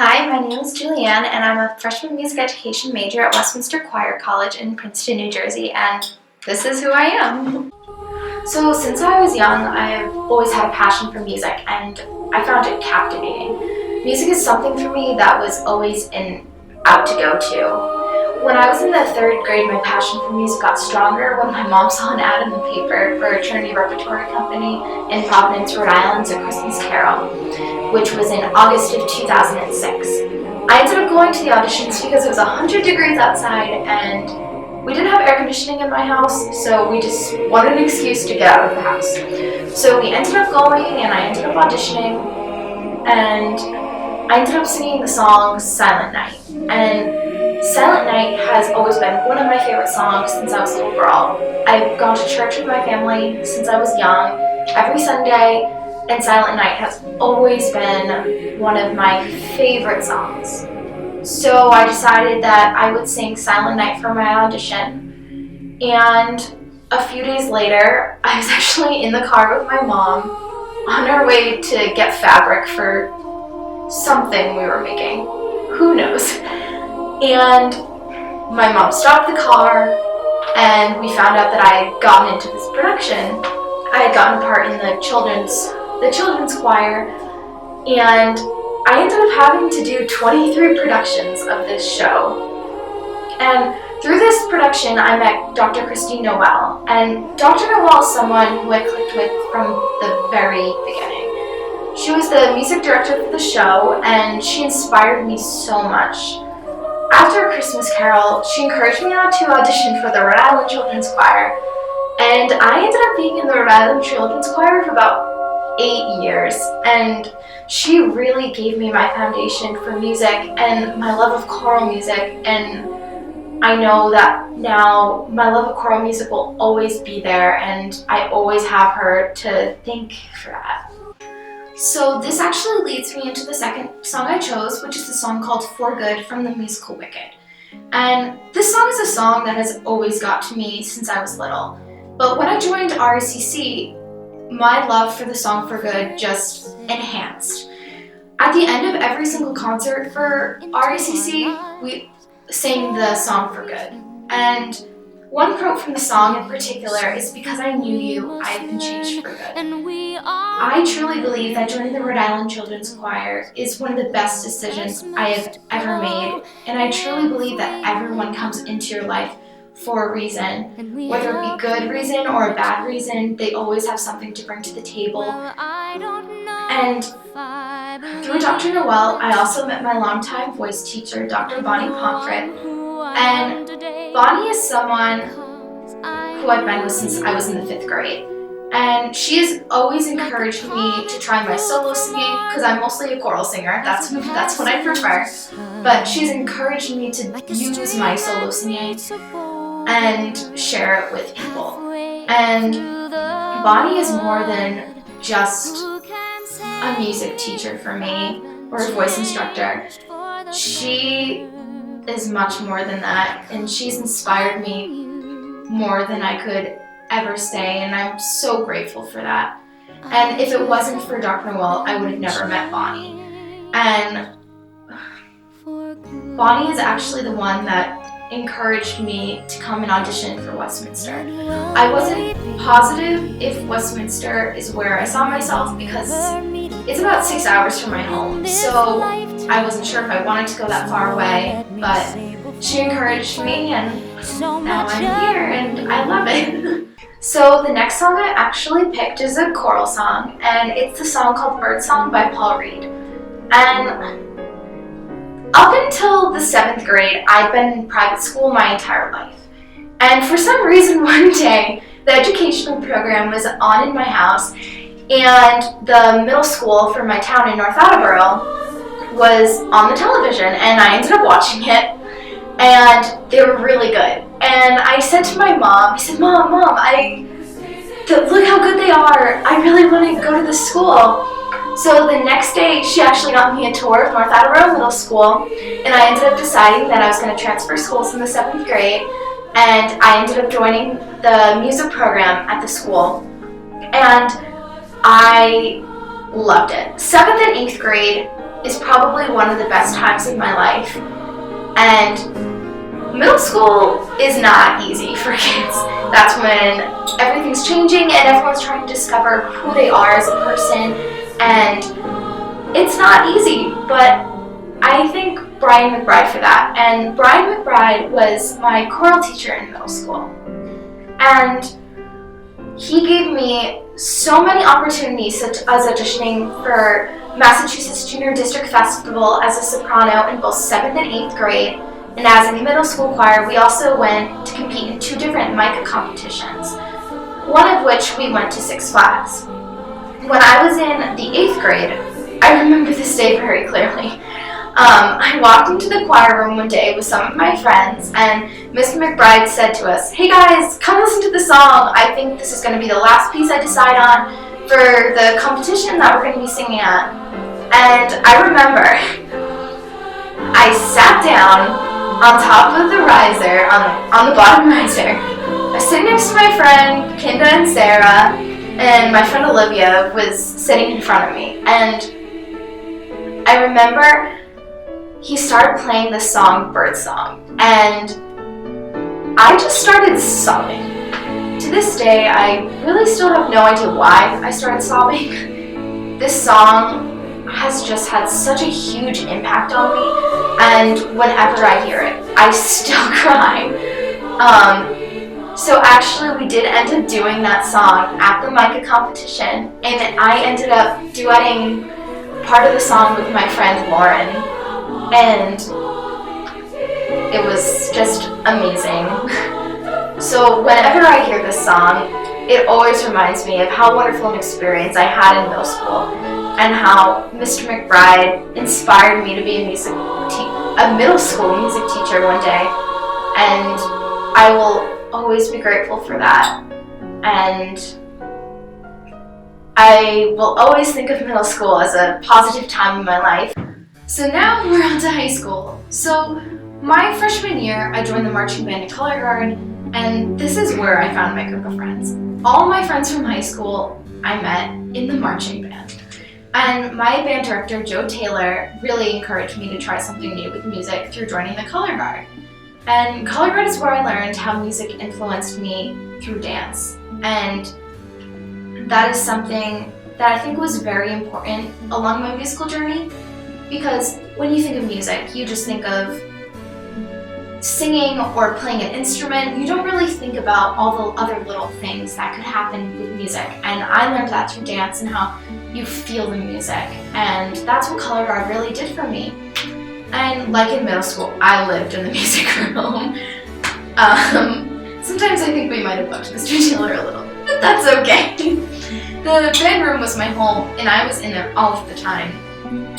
Hi, my name is Julianne, and I'm a freshman music education major at Westminster Choir College in Princeton, New Jersey, and this is who I am. So, since I was young, I've always had a passion for music, and I found it captivating. Music is something for me that was always out to go to. When I was in the third grade, my passion for music got stronger when my mom saw an ad in the paper for a Trinity Repertory Company in Providence, Rhode Island's A Christmas Carol, which was in August of 2006. I ended up going to the auditions because it was 100 degrees outside and we didn't have air conditioning in my house, so we just wanted an excuse to get out of the house. So we ended up going and I ended up auditioning and I ended up singing the song Silent Night. And Silent Night has always been one of my favorite songs since I was a little girl. I've gone to church with my family since I was young, every Sunday, and Silent Night has always been one of my favorite songs. So I decided that I would sing Silent Night for my audition, and a few days later, I was actually in the car with my mom on our way to get fabric for something we were making. Who knows? And my mom stopped the car and we found out that I had gotten into this production. I had gotten a part in the children's choir, and I ended up having to do 23 productions of this show. And through this production, I met Dr. Christine Noel, and Dr. Noel is someone who I clicked with from the very beginning. She was the music director for the show, and she inspired me so much. After A Christmas Carol, she encouraged me to audition for the Rhode Island Children's Choir, and I ended up being in the Rhode Island Children's Choir for about 8 years, and she really gave me my foundation for music and my love of choral music, and I know that now my love of choral music will always be there, and I always have her to thank for that. So this actually leads me into the second song I chose, which is the song called For Good from the musical Wicked. And this song is a song that has always got to me since I was little. But when I joined RACC, my love for the song For Good just enhanced. At the end of every single concert for RACC, we sang the song For Good. And one quote from the song in particular is, "Because I knew you, I have been changed for good." I truly believe that joining the Rhode Island Children's Choir is one of the best decisions I have ever made, and I truly believe that everyone comes into your life for a reason. Whether it be good reason or a bad reason, they always have something to bring to the table. And through Dr. Noel, I also met my longtime voice teacher, Dr. Bonnie Pomfret. And Bonnie is someone who I've been with since I was in the 5th grade. And she has always encouraged me to try my solo singing, because I'm mostly a choral singer, that's what I prefer. But she's encouraged me to use my solo singing and share it with people. And Bonnie is more than just a music teacher for me or a voice instructor. She is much more than that, and she's inspired me more than I could ever say, and I'm so grateful for that. And if it wasn't for Dr. Noel, I would have never met Bonnie. And Bonnie is actually the one that encouraged me to come and audition for Westminster. I wasn't positive if Westminster is where I saw myself because it's about 6 hours from my home, so I wasn't sure if I wanted to go that far away, but she encouraged me and now I'm here and I love it. So the next song I actually picked is a choral song, and it's the song called Birdsong by Paul Reed. And up until the 7th grade, I'd been in private school my entire life. And for some reason one day, the educational program was on in my house, and the middle school for my town in North Attleboro was on the television, and I ended up watching it, and they were really good. And I said to my mom, I said, Mom, look how good they are. I really want to go to this school. So the next day, she actually got me a tour of North Attleboro Middle School, and I ended up deciding that I was going to transfer schools in the 7th grade, and I ended up joining the music program at the school. And I loved it. 7th and 8th grade is probably one of the best times of my life. And middle school is not easy for kids. That's when everything's changing and everyone's trying to discover who they are as a person, and it's not easy, but I thank Brian McBride for that. And Brian McBride was my choral teacher in middle school, and he gave me so many opportunities, such as auditioning for Massachusetts Junior District Festival as a soprano in both 7th and 8th grade. And as a middle school choir, we also went to compete in 2 different MICA competitions, one of which we went to Six Flags. When I was in the 8th grade, I remember this day very clearly. I walked into the choir room one day with some of my friends, and Miss McBride said to us, "Hey guys, come listen to the song. I think this is going to be the last piece I decide on for the competition that we're going to be singing at." And I remember I sat down on top of the riser, on the bottom riser. I was sitting next to my friend Kinda and Sarah, and my friend Olivia was sitting in front of me. And I remember he started playing the song Birdsong, and I just started sobbing. To this day, I really still have no idea why I started sobbing. This song has just had such a huge impact on me, and whenever I hear it, I still cry. So actually we did end up doing that song at the MICA competition, and I ended up duetting part of the song with my friend Lauren, and it was just amazing. So whenever I hear this song, it always reminds me of how wonderful an experience I had in middle school, and how Mr. McBride inspired me to be a middle school music teacher one day, and I will always be grateful for that, and I will always think of middle school as a positive time in my life. So now we're on to high school. So my freshman year, I joined the marching band at Color Guard, and this is where I found my group of friends. All my friends from high school I met in the marching band. And my band director, Joe Taylor, really encouraged me to try something new with music through joining the Color Guard. And Color Guard is where I learned how music influenced me through dance. And that is something that I think was very important along my musical journey, because when you think of music, you just think of singing or playing an instrument. You don't really think about all the other little things that could happen with music. And I learned that through dance and how you feel the music. And that's what Color Guard really did for me. And like in middle school, I lived in the music room. Sometimes I think we might have bucked Mr. Taylor a little, but that's okay. The band room was my home, and I was in there all of the time.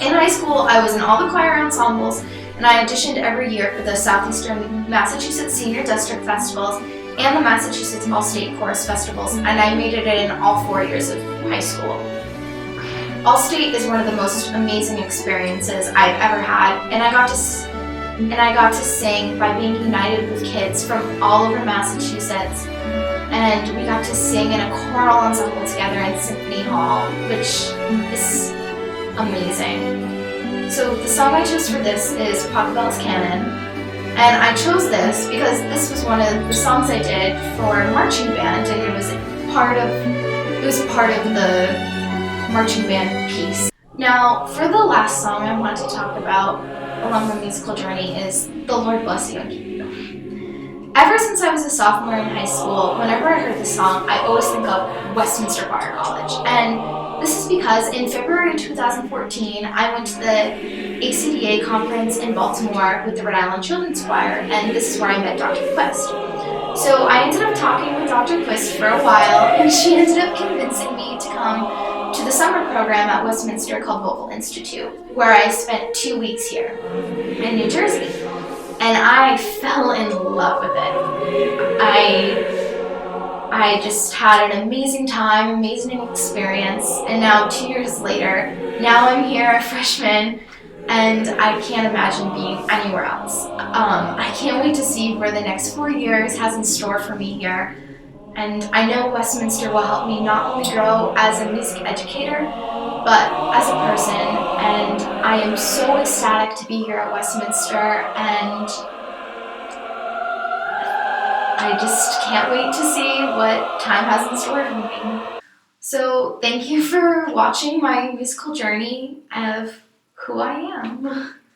In high school, I was in all the choir ensembles, and I auditioned every year for the Southeastern Massachusetts Senior District Festivals and the Massachusetts All-State Chorus Festivals, and I made it in all 4 years of high school. All-State is one of the most amazing experiences I've ever had, and I got to sing by being united with kids from all over Massachusetts, and we got to sing in a choral ensemble together in Symphony Hall, which is amazing. So the song I chose for this is Pachelbel's Canon, and I chose this because this was one of the songs I did for marching band, and it was part of the marching band piece. Now, for the last song I want to talk about along the musical journey is The Lord Bless You and Keep You. Ever since I was a sophomore in high school, whenever I heard the song, I always think of Westminster Choir College. And this is because in February 2014, I went to the ACDA conference in Baltimore with the Rhode Island Children's Choir, and this is where I met Dr. Quist. So I ended up talking with Dr. Quist for a while, and she ended up convincing me to come to the summer program at Westminster called Vocal Institute, where I spent 2 weeks here in New Jersey. And I fell in love with it. I just had an amazing time, amazing experience, and now 2 years later, now I'm here, a freshman, and I can't imagine being anywhere else. I can't wait to see where the next 4 years has in store for me here. And I know Westminster will help me not only grow as a music educator, but as a person And I am so ecstatic to be here at Westminster, and I just can't wait to see what time has in store for me. So thank you for watching my musical journey of who I am.